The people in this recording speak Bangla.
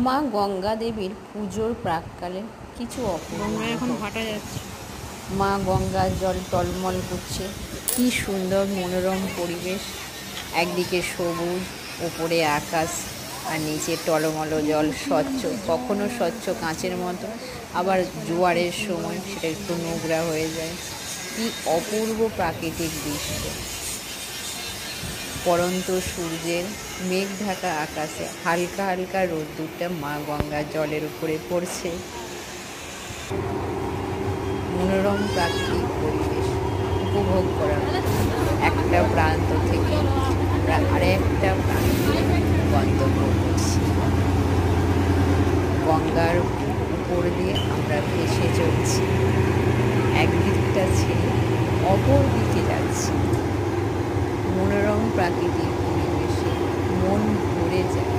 মা গঙ্গা দেবীর পুজোর প্রাক্কালে কিছু অপূর্ব গঙ্গা এখন মুহূর্ত। ভাটা যাচ্ছে। মা গঙ্গার জল টলমল করছে, কি সুন্দর মনোরম পরিবেশ। একদিকে সবুজ, ওপরে আকাশ, আর নিচে টলমল জল, স্বচ্ছ, কখনো স্বচ্ছ কাঁচের মতো, আবার জোয়ারের সময় সেটা একটু নোংরা হয়ে যায়। কি অপূর্ব প্রাকৃতিক দৃশ্য। পড়ন্ত সূর্যের মেঘ ঢাকা আকাশে হালকা হালকা রোদ্দুরটা মা গঙ্গার জলের উপরে পড়ছে। মনোরম প্রাকৃতিক পরিবেশ উপভোগ করার মতো। একটা প্রান্ত থেকে আমরা আরেকটা প্রান্তে গন্তব্য করছি। গঙ্গার উপর দিয়ে আমরা ভেসে চলছি, একদিকটা ছেড়ে অপর দিকে যাচ্ছি। মনোরম প্রাকৃতিক পরিবেশে মন ভরে যায়।